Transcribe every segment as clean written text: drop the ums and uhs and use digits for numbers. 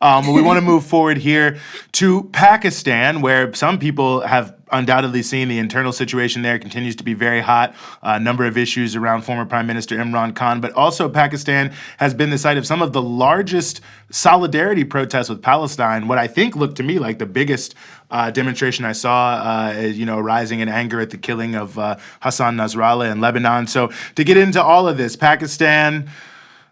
We want to move forward here to Pakistan, where some people have undoubtedly seen the internal situation there continues to be very hot. A number of issues around former Prime Minister Imran Khan, but also Pakistan has been the site of some of the largest solidarity protests with Palestine. What I think looked to me like the biggest demonstration I saw, rising in anger at the killing of Hassan Nasrallah in Lebanon. So to get into all of this, Pakistan,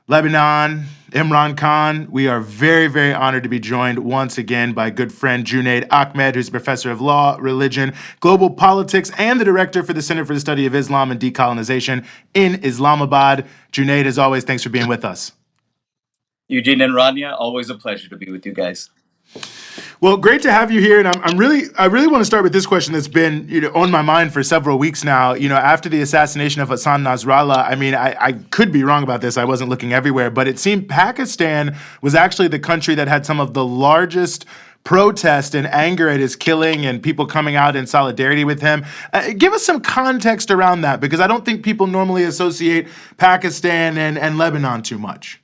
Lebanon, Imran Khan, we are very, very honored to be joined once again by good friend Junaid Ahmad, who's a professor of law, religion, global politics, and the director for the Center for the Study of Islam and Decolonization in Islamabad. Junaid, as always, thanks for being with us. Eugene and Rania, always a pleasure to be with you guys. Well, great to have you here, and I really want to start with this question that's been on my mind for several weeks now. After the assassination of Hassan Nasrallah, I mean, I could be wrong about this. I wasn't looking everywhere, but it seemed Pakistan was actually the country that had some of the largest protest and anger at his killing and people coming out in solidarity with him. Give us some context around that, because I don't think people normally associate Pakistan and Lebanon too much.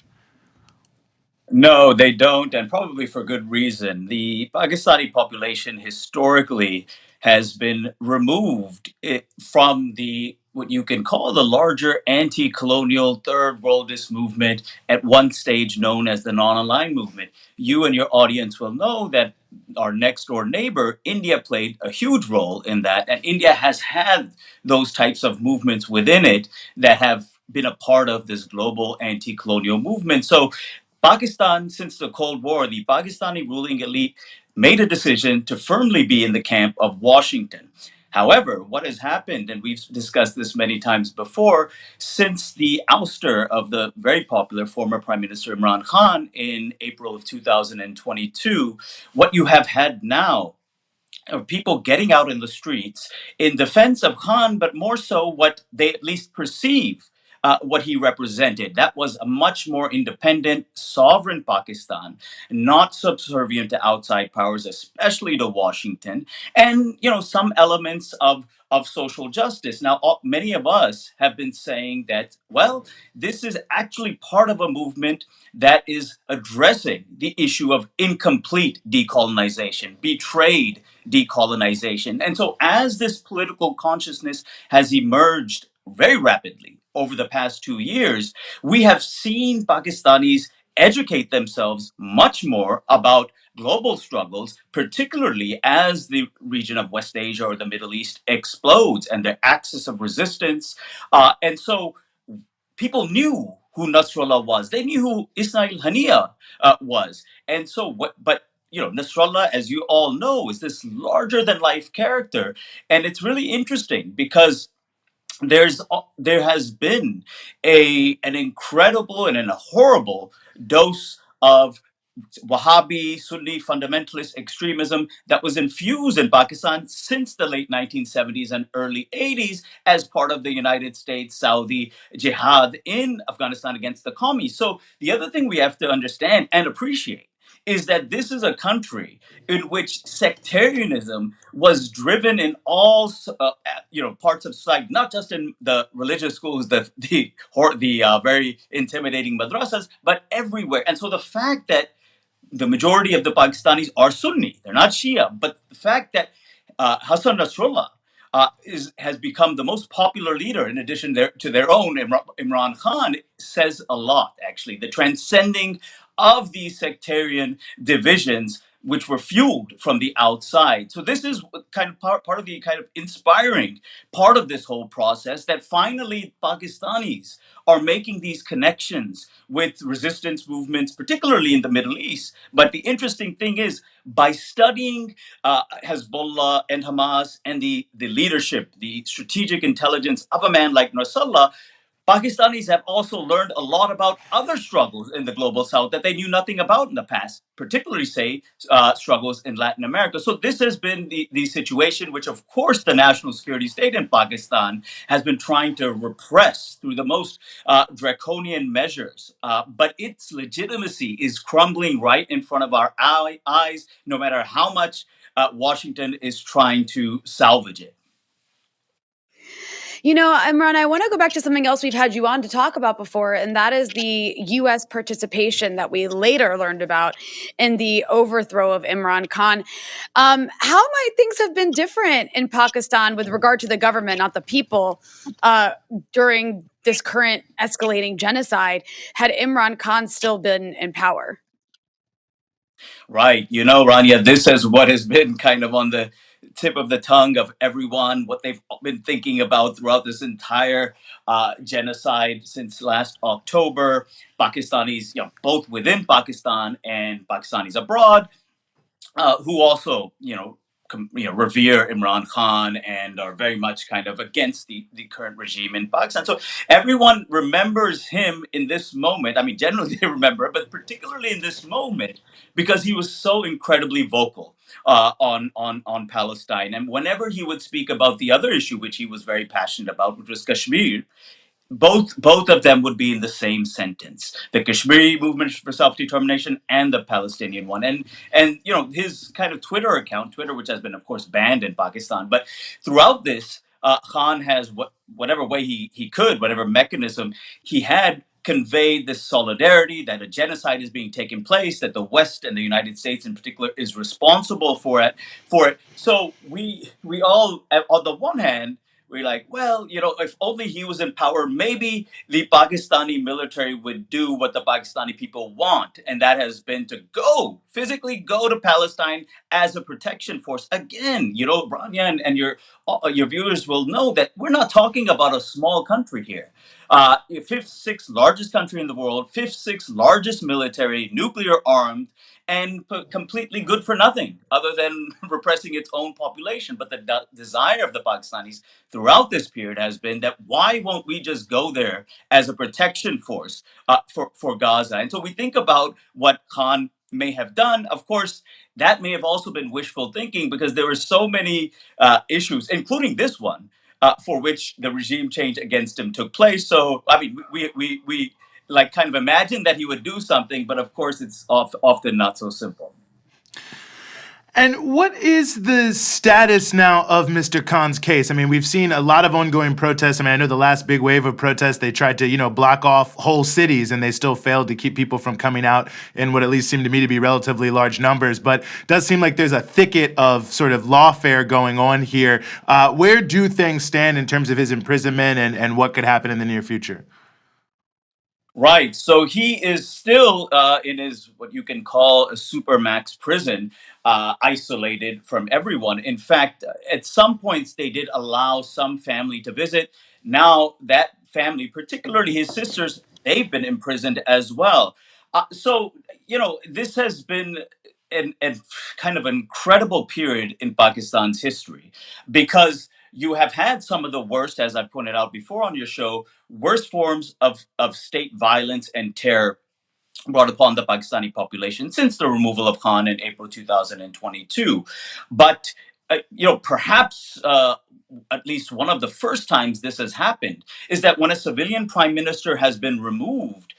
No, they don't, and probably for good reason. The Pakistani population historically has been removed from the what you can call the larger anti-colonial third worldist movement, at one stage known as the non-aligned movement. You and your audience will know that our next door neighbor, India, played a huge role in that, and India has had those types of movements within it that have been a part of this global anti-colonial movement. So Pakistan, since the Cold War, the Pakistani ruling elite made a decision to firmly be in the camp of Washington. However, what has happened, and we've discussed this many times before, since the ouster of the very popular former Prime Minister Imran Khan in April of 2022, what you have had now of people getting out in the streets in defense of Khan, but more so what they at least perceive what he represented. That was a much more independent, sovereign Pakistan, not subservient to outside powers, especially to Washington, and some elements of social justice. Now, many of us have been saying that, well, this is actually part of a movement that is addressing the issue of incomplete decolonization, betrayed decolonization. And so, as this political consciousness has emerged very rapidly over the past 2 years, we have seen Pakistanis educate themselves much more about global struggles, particularly as the region of West Asia or the Middle East explodes and their axis of resistance. And so people knew who Nasrallah was. They knew who Ismail Haniya was. And so, but Nasrallah, as you all know, is this larger than life character. And it's really interesting because there has been an incredible and a horrible dose of Wahhabi, Sunni fundamentalist extremism that was infused in Pakistan since the late 1970s and early 80s as part of the United States Saudi jihad in Afghanistan against the commies. So the other thing we have to understand and appreciate is that this is a country in which sectarianism was driven in all parts of society, not just in the religious schools, the very intimidating madrasas, but everywhere. And so the fact that the majority of the Pakistanis are Sunni, they're not Shia, but the fact that Hassan Nasrallah has become the most popular leader, in addition to their own Imran Khan, says a lot, actually. The transcending of these sectarian divisions, which were fueled from the outside. So this is kind of part of the kind of inspiring part of this whole process, that finally Pakistanis are making these connections with resistance movements, particularly in the Middle East. But the interesting thing is, by studying Hezbollah and Hamas and the leadership, the strategic intelligence of a man like Nasrallah, Pakistanis have also learned a lot about other struggles in the global south that they knew nothing about in the past, particularly, say, struggles in Latin America. So this has been the situation which, of course, the national security state in Pakistan has been trying to repress through the most draconian measures. But its legitimacy is crumbling right in front of our eyes, no matter how much Washington is trying to salvage it. Imran, I want to go back to something else we've had you on to talk about before, and that is the U.S. participation that we later learned about in the overthrow of Imran Khan. How might things have been different in Pakistan with regard to the government, not the people, during this current escalating genocide, had Imran Khan still been in power? Right. Rania, this is what has been kind of on the tip of the tongue of everyone, what they've been thinking about throughout this entire genocide since last October. Pakistanis, both within Pakistan and Pakistanis abroad, who also, revere Imran Khan and are very much kind of against the current regime in Pakistan. So everyone remembers him in this moment. I mean, generally they remember, but particularly in this moment, because he was so incredibly vocal on Palestine. And whenever he would speak about the other issue, which he was very passionate about, which was Kashmir, both of them would be in the same sentence: the Kashmiri movement for self-determination and the Palestinian one. And his kind of Twitter account, Twitter, which has been of course banned in Pakistan, but throughout this, Khan has whatever way he could, whatever mechanism he had, conveyed this solidarity that a genocide is being taken place, that the West and the United States in particular is responsible for it. So we all, on the one hand, we're like, well, if only he was in power, maybe the Pakistani military would do what the Pakistani people want. And that has been to physically go to Palestine as a protection force. Again, Rania and your viewers will know that we're not talking about a small country here. Fifth, sixth largest country in the world, fifth, sixth largest military, nuclear armed, and completely good for nothing other than repressing its own population. But the desire of the Pakistanis throughout this period has been that why won't we just go there as a protection force for Gaza? And so we think about what Khan may have done. Of course, that may have also been wishful thinking, because there were so many issues, including this one, for which the regime change against him took place. So, I mean, we like kind of imagine that he would do something, but of course, it's often not so simple. And what is the status now of Mr. Khan's case? I mean, we've seen a lot of ongoing protests. I mean, I know the last big wave of protests, they tried to, block off whole cities, and they still failed to keep people from coming out in what at least seemed to me to be relatively large numbers. But it does seem like there's a thicket of sort of lawfare going on here. Where do things stand in terms of his imprisonment and what could happen in the near future? Right. So he is still in his what you can call a supermax prison, isolated from everyone. In fact, at some points they did allow some family to visit. Now that family, particularly his sisters, they've been imprisoned as well. So this has been an kind of incredible period in Pakistan's history, because you have had some of the worst, as I pointed out before on your show, worst forms of state violence and terror brought upon the Pakistani population since the removal of Khan in April 2022. But, perhaps at least one of the first times this has happened is that when a civilian prime minister has been removed,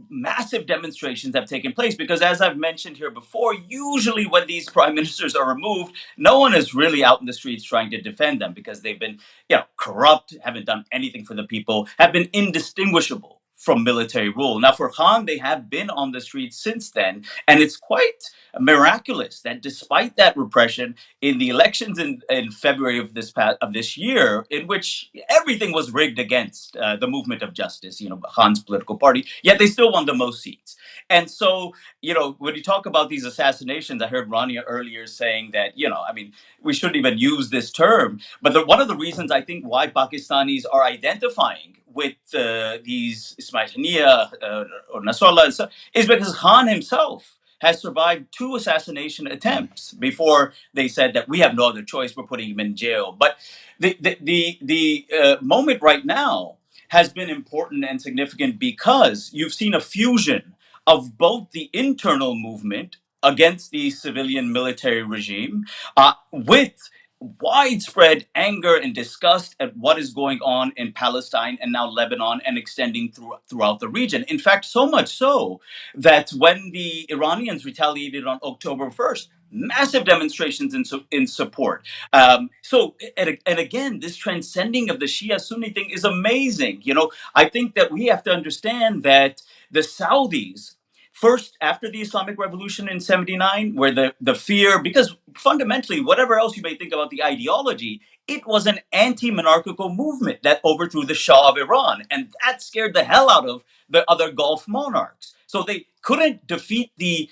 massive demonstrations have taken place, because, as I've mentioned here before, usually when these prime ministers are removed, no one is really out in the streets trying to defend them, because they've been, corrupt, haven't done anything for the people, have been indistinguishable from military rule. Now, for Khan, they have been on the streets since then, and it's quite miraculous that despite that repression, in the elections in February of this year, in which everything was rigged against the movement of justice, Khan's political party, yet they still won the most seats. And so, when you talk about these assassinations, I heard Rania earlier saying that, I mean, we shouldn't even use this term. But one of the reasons I think why Pakistanis are identifying with these Ismail Haniya or Nasrallah is because Khan himself has survived two assassination attempts before they said that we have no other choice, we're putting him in jail. But the moment right now has been important and significant, because you've seen a fusion of both the internal movement against the civilian military regime with widespread anger and disgust at what is going on in Palestine and now Lebanon, and extending throughout the region. In fact, so much so that when the Iranians retaliated on October 1st, massive demonstrations in support. And again, this transcending of the Shia Sunni thing is amazing. I think that we have to understand that the Saudis, first after the Islamic Revolution in 79, where the fear, because fundamentally, whatever else you may think about the ideology, it was an anti-monarchical movement that overthrew the Shah of Iran, and that scared the hell out of the other Gulf monarchs. So they couldn't defeat the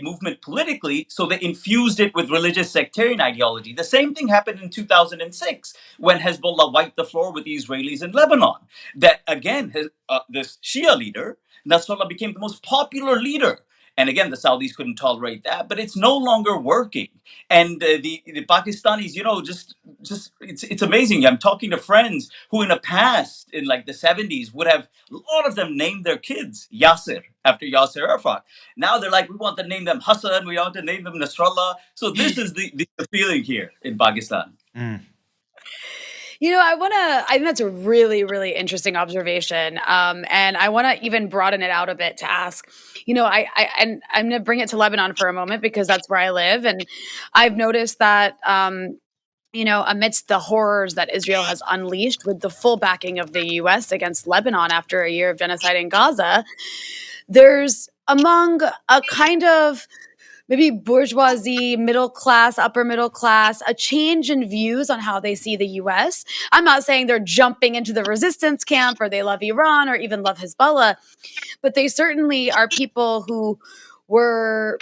movement politically, so they infused it with religious sectarian ideology. The same thing happened in 2006 when Hezbollah wiped the floor with the Israelis in Lebanon. That again, this Shia leader Nasrallah became the most popular leader. And again, the Saudis couldn't tolerate that, but it's no longer working. And the Pakistanis, just it's amazing. I'm talking to friends who, in the past, in like the 70s, would have a lot of them named their kids Yasser after Yasser Arafat. Now they're like, we want to name them Hassan, we want to name them Nasrallah. So this is the feeling here in Pakistan. I think that's a really, really interesting observation. And I want to even broaden it out a bit to ask, and I'm going to bring it to Lebanon for a moment because that's where I live. And I've noticed that, amidst the horrors that Israel has unleashed with the full backing of the US against Lebanon after a year of genocide in Gaza, there's among a kind of maybe bourgeoisie, middle class, upper middle class, a change in views on how they see the US. I'm not saying they're jumping into the resistance camp or they love Iran or even love Hezbollah, but they certainly are people who were,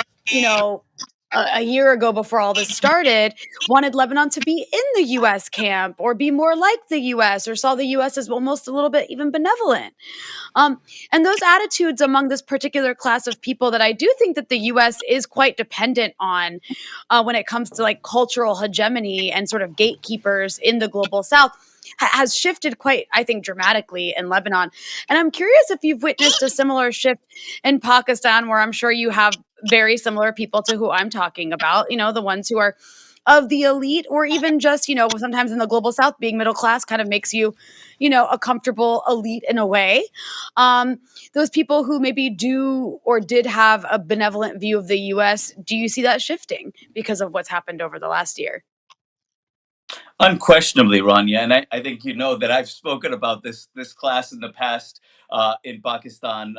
a year ago before all this started, wanted Lebanon to be in the US camp or be more like the US or saw the US as almost a little bit even benevolent. And those attitudes among this particular class of people that I do think that the U.S. is quite dependent on when it comes to like cultural hegemony and sort of gatekeepers in the global South has shifted quite, I think, dramatically in Lebanon. And I'm curious if you've witnessed a similar shift in Pakistan, where I'm sure you have very similar people to who I'm talking about, the ones who are of the elite, or even just, sometimes in the global South, being middle class kind of makes you, a comfortable elite in a way. Those people who maybe do or did have a benevolent view of the US, do you see that shifting because of what's happened over the last year? Unquestionably, Rania, and I think you know that I've spoken about this class in the past in Pakistan.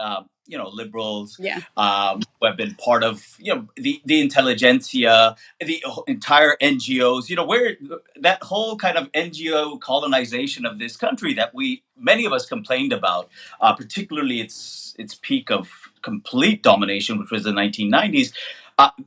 Liberals Yeah. who have been part of the intelligentsia, the entire NGOs. Where that whole kind of NGO colonization of this country that many of us complained about, particularly its peak of complete domination, which was the 1990s.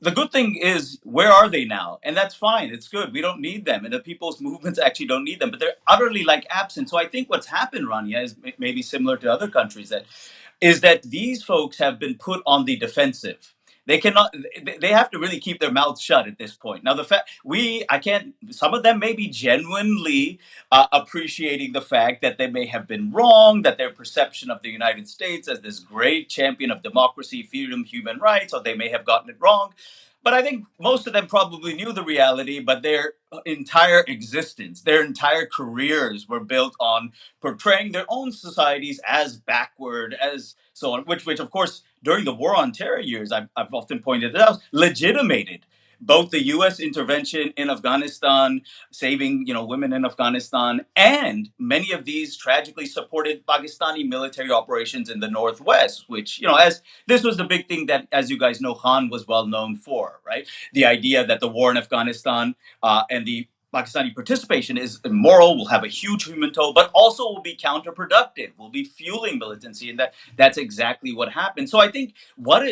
The good thing is, where are they now? And that's fine. It's good. We don't need them. And the people's movements actually don't need them, but they're utterly like absent. So I think what's happened, Rania, is maybe similar to other countries, that these folks have been put on the defensive. They cannot. They have to really keep their mouths shut at this point. Now, I can't. Some of them may be genuinely appreciating the fact that they may have been wrong, that their perception of the United States as this great champion of democracy, freedom, human rights, or they may have gotten it wrong. But I think most of them probably knew the reality, but their entire existence, their entire careers were built on portraying their own societies as backward, as so on, which of course, during the War on Terror years, I've often pointed it out, legitimated both the U.S. intervention in Afghanistan, saving women in Afghanistan, and many of these tragically supported Pakistani military operations in the Northwest, which as this was the big thing that, as you guys know, Khan was well known for, right? The idea that the war in Afghanistan and the Pakistani participation is immoral, will have a huge human toll, but also will be counterproductive, will be fueling militancy, and that's exactly what happened. So I think what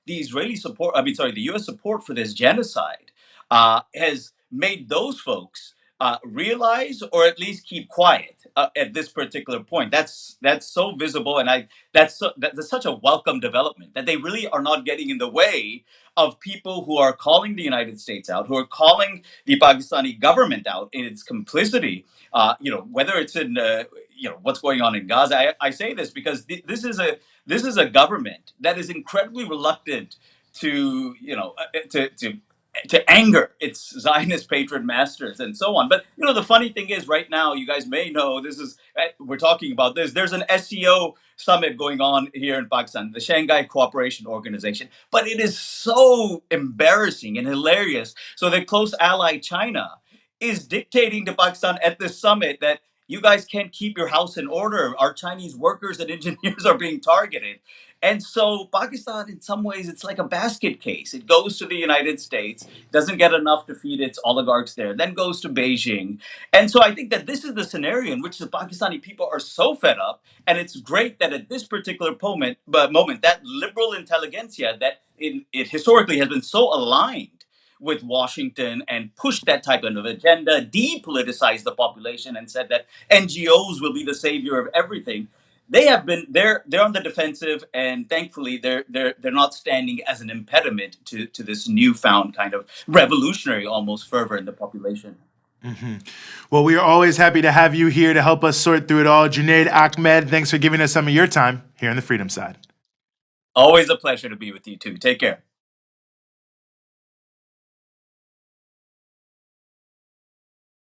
the Israeli support, the U.S. support for this genocide has made those folks realize, or at least keep quiet at this particular point. That's so visible, and that's such a welcome development that they really are not getting in the way of people who are calling the United States out, who are calling the Pakistani government out in its complicity. Whether it's in what's going on in Gaza. I say this because this is a government that is incredibly reluctant to to anger its Zionist patron masters and so on. But the funny thing is, right now, you guys may know this is we're talking about this. There's an SEO summit going on here in Pakistan, the Shanghai Cooperation Organization. But it is so embarrassing and hilarious. So their close ally China is dictating to Pakistan at this summit that you guys can't keep your house in order. Our Chinese workers and engineers are being targeted. And so Pakistan, in some ways, it's like a basket case. It goes to the United States, doesn't get enough to feed its oligarchs there, then goes to Beijing. And so I think that this is the scenario in which the Pakistani people are so fed up. And it's great that at this particular moment, that liberal intelligentsia that it historically has been so aligned with Washington and pushed that type of agenda, depoliticized the population and said that NGOs will be the savior of everything. They're on the defensive, and thankfully they're not standing as an impediment to this newfound kind of revolutionary almost fervor in the population. Well, we are always happy to have you here to help us sort through it all. Junaid Ahmad, thanks for giving us some of your time here on the Freedom Side. Always a pleasure to be with you too. Take care.